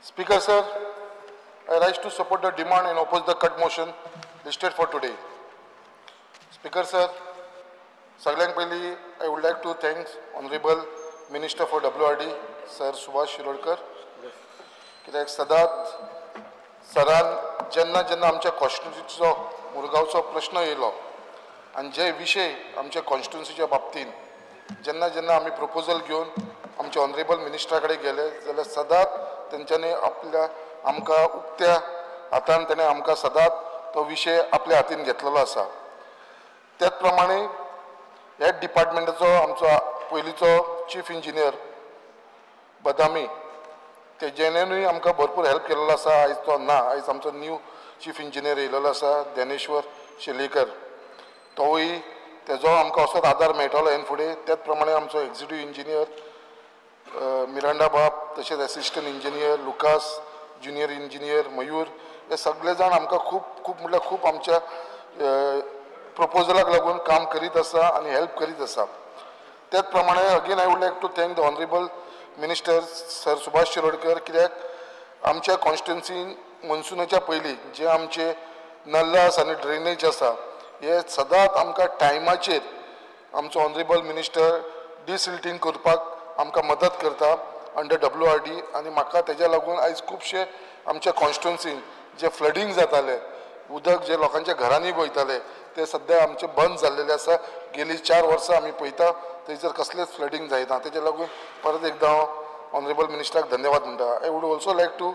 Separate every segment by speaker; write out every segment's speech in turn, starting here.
Speaker 1: Speaker sir, I rise to support the demand and oppose the cut motion listed for today. Speaker sir, सगळ्यांक पयली I would like to thank Honorable Minister for WRD, Sir Subhash Shirolkar. कित्याक सदांच सरान जेन्ना जेन्ना आमच्या कॉन्स्टिट्युन्सीचो मुरगांवचो प्रश्न येयलो आनी जे विशय आमच्या कॉन्स्टिट्युन्सीच्या बाबतीन जेन्ना जेन्ना आमी प्रपोजल घेवन आमच्या ऑनरेबल मिनिस्टरा कडेन गेले जाल्यार सदांच तेंच्यांनी आमकां उक्त्या हातान तेणें आमकां सदांच तो विशय आपल्या हातीन घेतलेलो आसा. त्याच प्रमाणे ह्या डिपार्टमेंटाचो आमचो पयलींचो चीफ इंजिनियर बदामी तेजेनूय आमकां भरपूर हेल्प केलेलो आसा. आयज तो ना, आयज आमचो न्यू चीफ इंजिनियर येयलेलो आसा ज्ञानेश्वर शेलेकर. तोवूय तेजो आमकां असोच आदार मेळटलो हे फुडें. त्याच प्रमाणे आमचो एक्झिक्युटीव इंजिनियर मिरांडा बाब, तशेंच assistant engineer Lucas, junior engineer Mayur, हे सगळे जाण आमकां खूब म्हटल्यार खूब आमच्या प्रपोजलाक लागून काम करीत आसा आनी हेल्प करीत आसा. त्याच प्रमाणे again I would like to thank the honourable minister sir Subhash Shirodkar. कित्याक आमच्या कॉन्स्टिट्युन्सीन मॉन्सुनाच्या पयलीं जे आमचे नल्लास आनी ड्रेनेज आसा हे सदांच आमकां टायमाचेर आमचो ऑनरेबल मिनिस्टर डिसिल्टिंग करपाक आमकां मदत करता अंडर WRD. आनी म्हाका तेज्या लागून आयज खुबशे आमच्या कॉन्स्टिट्युन्सीन जे फ्लडींग जाताले, उदक जे लोकांच्या घरांनी वयताले ते सद्या आमचे बंद जाल्लेले आसा. गेली 4 वर्सां आमी पळयता थंयसर कसलेच फ्लडींग जायना. तेज्या लागून परत एकदां हांव ऑनरेबल मिनिस्टराक धन्यवाद म्हणटा. I would also like to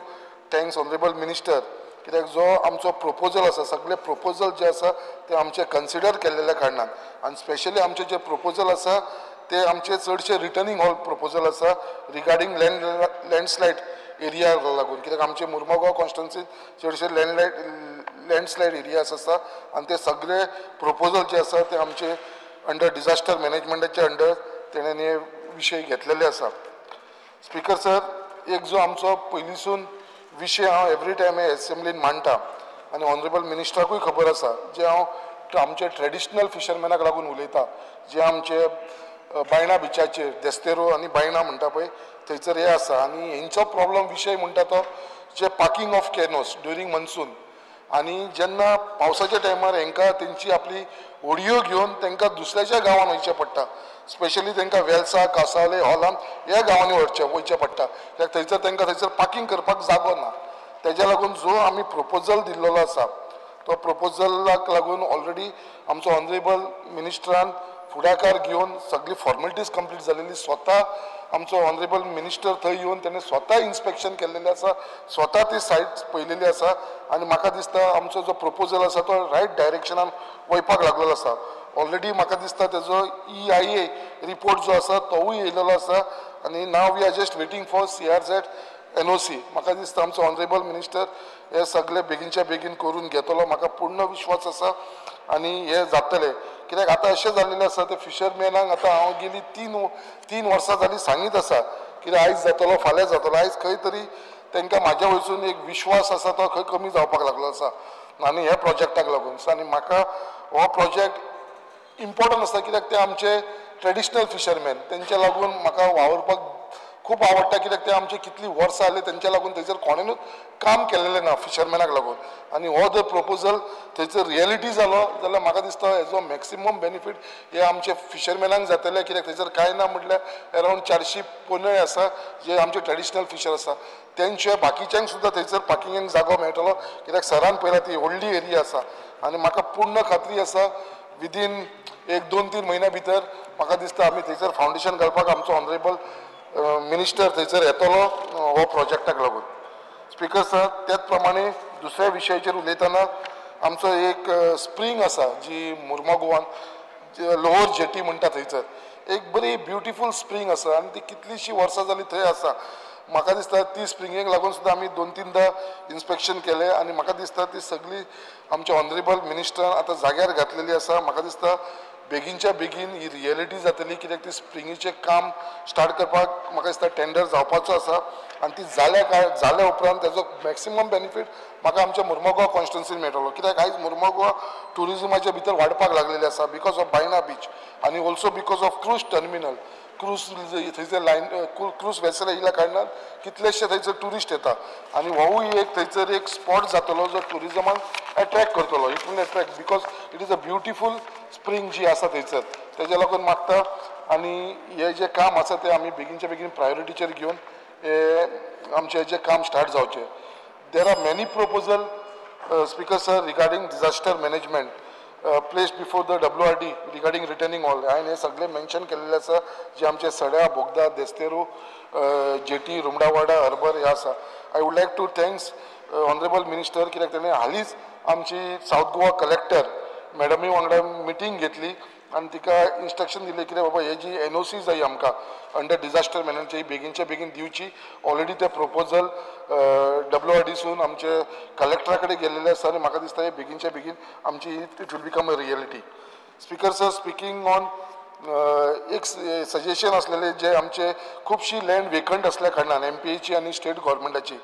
Speaker 1: thanks honourable minister. कित्याक जो आमचो प्रपोजल आसा सगळे प्रपोजल जे आसा ते आमचे कन्सिडर केल्लेल्या कारणान आनी स्पेशली आमचे जे प्रपोजल आसा ते आमचे चडशे रिटर्निंग हॉल प्रपोजल आसा रिगार्डींग लँडस्लायड एरिया लागून. कित्याक आमचे मुर्मुगांव कॉन्स्टिट्युन्सीन चडशे लँडस्लायड एरियाज आसा आनी ते सगळे प्रपोजल जे आसा ते आमचे अंडर डिजास्टर मॅनेजमेंटाच्या अंडर तेणें हे विशय घेतलेले आसा. स्पिकर सर, एक जो आमचो पयलींसून विशय हांव एवरी टायम हे एसेंब्लीन मांडटा आनी ऑनरेबल मिनिस्टराकूय खबर आसा, जे हांव आमचे ट्रेडिशनल फिशरमॅनाक लागून उलयता, जे आमचे बायणा बिचाचेर देस्तेरो आनी बायणा म्हणटा पळय थंयसर हे आसा. आनी हेंचो प्रॉब्लम विशय म्हणटा तो जे पार्किंग ऑफ कॅनोस ड्युरींग मॉन्सून. आनी जेन्ना पावसाच्या टायमार हांकां तेंची आपली होडयो घेवन तांकां दुसऱ्याच्या गांवांत वयचें पडटा. स्पेशली तांकां वेलसा, कासावले, हॉलाम ह्या गांवांनी वयचें पडटा. कित्याक थंयसर तांकां थंयसर पार्किंग करपाक जागो ना. तेज्या लागून जो आमी प्रपोजल दिल्लो आसा तो प्रपोजलाक लागून ऑलरेडी आमचो ऑनरेबल मिनिस्टरान फुडाकार घेवन सगळी फॉर्मेलिटीज कंप्लीट जालेली. स्वता आमचो ऑनरेबल मिनिस्टर थंय येवन तेणें स्वता इन्स्पेक्शन केल्लेलें आसा, स्वता ती सायट पळयलेली आसा. आनी म्हाका दिसता आमचो जो प्रपोजल आसा तो रायट डायरेक्शनान वयपाक लागलेलो आसा. ऑलरेडी म्हाका दिसता तेजो EIA रिपोर्ट जो आसा तोवूय येयलेलो आसा. आनी now we are just waiting for CRZ NOC. म्हाका दिसता आमचो ऑनरेबल मिनिस्टर हे सगळे बेगीनच्या बेगीन करून घेतलो. म्हाका पूर्ण विश्वास आसा आनी हे जातलें. कित्याक आतां अशें जाल्लेलें आसा ते फिशरमॅनांक आतां हांव गेली 3 वर्सां जालीं सांगीत आसा कित्याक आयज जातलो फाल्यां जातलो. आयज खंय तरी तांकां म्हाज्या वयरसून एक विश्वास आसा तो खंय कमी जावपाक लागलो आसा आनी ह्या प्रोजेक्टाक लागून. आनी म्हाका हो प्रोजेक्ट इम्पॉर्टंट आसा कित्याक ते आमचे ट्रेडिशनल फिशरमॅन तेंच्या लागून म्हाका वावरपाक खूब आवडटा. कित्याक ते आमचे कितलीं वर्सां जालीं तेंच्या लागून थंयसर कोणेनूच काम केल्लेलें ना फिशरमॅनाक लागून. आनी हो जर प्रपोजल थंयसर रियलिटी जालो जाल्यार म्हाका दिसता हेजो मॅक्सिमम बेनिफीट हे आमचे फिशरमॅनांक जातले. कित्याक थंयसर कांय ना म्हटल्यार अरावंड 400 पोनय आसा जे आमचे ट्रेडिशनल फिशर आसा. तेंशिवाय बाकीच्यांक सुद्दां थंयसर पार्किंगाक जागो मेळटलो. कित्याक सरान पळयला ती व्हडली एरिया आसा आनी म्हाका पूर्ण खात्री आसा विदीन 1-2-3 म्हयन्या भितर म्हाका दिसता आमी थंयसर फावंडेशन घालपाक आमचो ऑनरेबल मिनिस्टर थंयसर येतलो हो प्रोजेक्टाक लागून. स्पिकर सर, त्याच प्रमाणे दुसऱ्या विशयाचेर उलयतना आमचो एक स्प्रींग आसा जी मुर्मुगांवान लोवर जेटी म्हणटा थंयसर एक बरी ब्युटिफूल स्प्रींग आसा आनी ती कितलींशीं वर्सां जालीं थंय आसा. म्हाका दिसता ती स्प्रिंगेक लागून सुद्दां आमी 2-3दां इन्स्पेक्शन केलें आनी म्हाका दिसता ती सगळी आमच्या ऑनरेबल मिनिस्टरान आतां जाग्यार घातलेली आसा. म्हाका दिसता बेगीनच्या बेगीन ही रियलिटी जातली कित्याक ती स्प्रिंगेचें काम स्टार्ट करपाक म्हाका दिसता टेंडर जावपाचो आसा आनी ती जाल्या उपरांत तेजो मॅक्सिमम बेनिफीट म्हाका आमच्या मुर्मुगांव कॉन्स्टिट्युन्सीन मेळटलो. कित्याक आयज मुर्मुगांव ट्युरिजमाच्या भितर वाडपाक लागलेले आसा बिकॉज ऑफ बायणा बीच आनी also because of cruise terminal. Cruise थंयसर लायन क्रूज वेसल येयल्या कारणान कितलेशे थंयसर ट्युरिस्ट येता आनी होवूय एक थंयसर एक स्पॉट जातलो जो ट्युरिजमाक अट्रॅक्ट करतलो. It will attract because it is a beautiful spring जी आसा थंयसर तेज्या लागून मागता. आनी हे जे काम आसा ते आमी बेगीनच्या बेगीन प्रायोरिटीचेर घेवन हे आमचें जें काम स्टार्ट जावचें. There are many proposal speaker sir regarding disaster management placed before the WRD regarding returning all. हांवें हे सगळे मेन्शन केल्ले आसा जे आमचे सड्या बोगदा देस्तेरू जेटी रुमडावाडा हर्बर हे आसा. I would like to thanks honourable minister कित्याक तेणें हालींच आमची सावथ गोवा कलेक्टर मॅडमी वांगडा मिटींग घेतली आनी तिका इन्स्ट्रक्शन दिले कितें बाबा हे जी NOC जाय आमकां अंडर डिजास्टर मॅनेजमेंट बेगीनच्या बेगीन दिवची. ऑलरेडी ते प्रोपोजल WRDसून आमचे कलेक्टरा कडेन गेल्लेले आसा आनी म्हाका दिसता हे बेगीनच्या बेगीन आमची it will become a reality. Speaker sir speaking on एक सजेशन असलेले जे आमचे खुबशी लँड वेकंट असल्या कारणान MPAची आनी स्टेट गव्हर्मेंटाची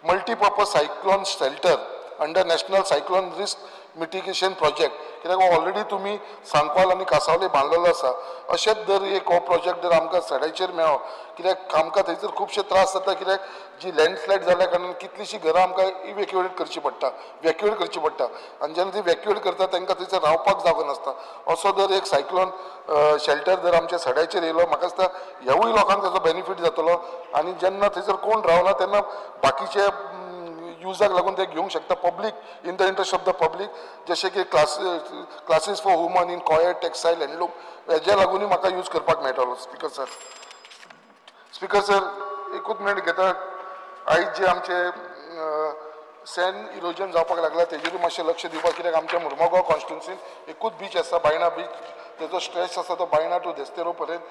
Speaker 1: multipurpose cyclone shelter under national cyclone risk mitigation project कित्याक ऑलरेडी तुमी सांकवाल आनी कांसावले बांदलेलो आसा. अशेंच जर एक हो प्रोजेक्ट जर आमकां सड्याचेर मेळ्ळो कित्याक आमकां थंयसर खुबशे त्रास जाता कित्याक जी लँडस्लायड जाल्या कारणान कितलीशीं घरां आमकां इवॅक्युएट करची पडटा वॅक्युएट करची पडटा आनी जेन्ना ती वॅक्युएट करता तांकां थंयसर रावपाक जागो नासता. असो जर एक सायक्लोन शेल्टर जर आमच्या सड्याचेर येयलो म्हाका दिसता ह्यावूय लोकांक ताचो बेनिफीट जातलो आनी जेन्ना थंयसर कोण रावना तेन्ना बाकीचे युजाक लागून ते घेवंक शकता public in the interest of the public जशें की classes for woman in coir textile handloom हेज्या लागूनय म्हाका यूज करपाक मेळटलो. स्पीकर सर एकूच मिनट घेता. आयज जे आमचे सँड इरोजन जावपाक लागला तेजेरूय मातशें लक्ष दिवपाक कित्याक आमच्या मुर्मुगांव कॉन्स्टिट्युन्सीन एकूच बीच आसा बायणा बीच तेजो स्ट्रेच आसा तो बायणा टू देस्तेरो पर्यंत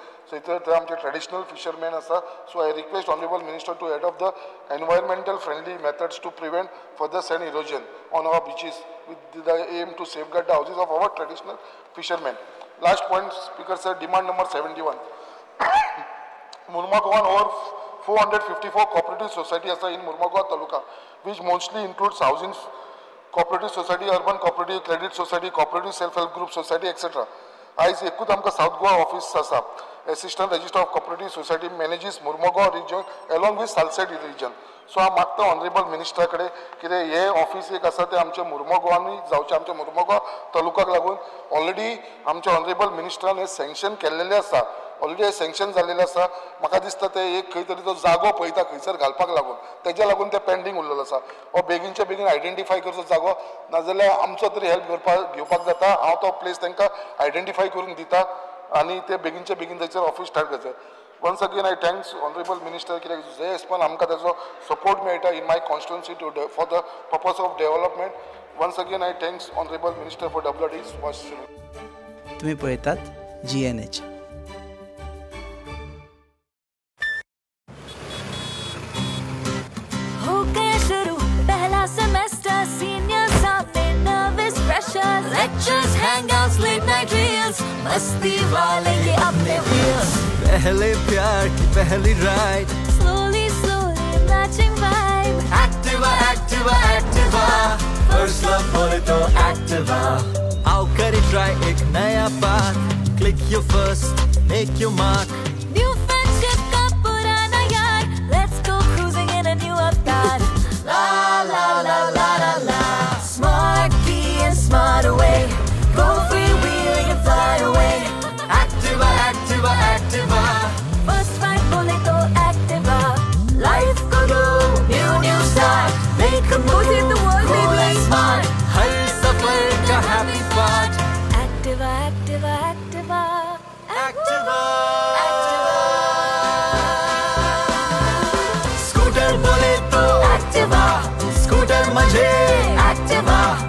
Speaker 1: थंय आमचे ट्रेडिशनल फिशरमॅन आसा. So I request honourable minister to adopt the environmental friendly methods to prevent further sand erosion on our beaches with the aim to safeguard the houses of our traditional fishermen. Last point, Speaker sir, demand number 71. Murmugaon over 454 cooperative society asa in Murmugaon taluka, which mostly includes housing cooperative society, urban cooperative, credit society, cooperative self-help group society, etc. आयज एकूच आमकां south Goa office आसा. Assistant registrar of cooperative society manages Mormugao region along with Salcete region. So हांव मागता honourable मिनिस्टरा कडेन कितें हे office एक आसा तें आमच्या मुर्मुगांवांनी जावचें. आमच्या मुर्मुगांव तालुक्याक लागून ऑलरेडी आमच्या ऑनरेबल मिनिस्टरान हे सँक्शन केल्लेलें आसा. ऑलरेडी हे सँक्शन जाल्लेलें आसा. म्हाका दिसता ते एक खंय तरी तो जागो पळयता खंयसर घालपाक लागून तेज्या लागून ते पेंडींग उरलेलो आसा. हो बेगीनच्या बेगीन आयडेंटिफाय करचो जागो नाजाल्यार आमचो तरी हेल्प घेवपाक जाता. हांव तो प्लेस तांकां आयडेंटिफाय करून दिता आनी ते बेगीनच्या बेगीन थंयसर ऑफिस स्टार्ट करचें. Once again I thanks honourable minister कित्याक जे हिसपान आमकां ताचो सपोर्ट मेळटा in my constituency to for the purpose of development. Once again I thanks honourable minister for WRD Subhash Shirodkar.
Speaker 2: तुम्ही पळयतात GNH.
Speaker 3: Semester, seniors out there, nervous freshers, lectures, hangouts, late night reels, मस्ती वाले ये अपने wheels.
Speaker 4: पहले प्यार की पहली ride,
Speaker 3: Slowly, slowly, matching vibe.
Speaker 4: Activa, Activa, Activa, first love बोले तो Activa. आओ करें try एक नया path, click your first, make your mark.
Speaker 3: New friendship का पुराना यार, let's go cruising in a new avatar. La la la la la la. Smart key and smart away. Go freewheeling and fly away.
Speaker 4: Activa, Activa, Activa.
Speaker 3: First ride bole to Activa. Life ko do new start. Make a move in the world,
Speaker 4: Cool and smart.
Speaker 3: smart.
Speaker 4: हर सफर का happy part.
Speaker 3: Activa, Activa, Activa.
Speaker 4: Activa.
Speaker 3: Activa.
Speaker 4: Scooter बोले तो
Speaker 3: Activa.
Speaker 4: Scooter मजे.
Speaker 3: Activa.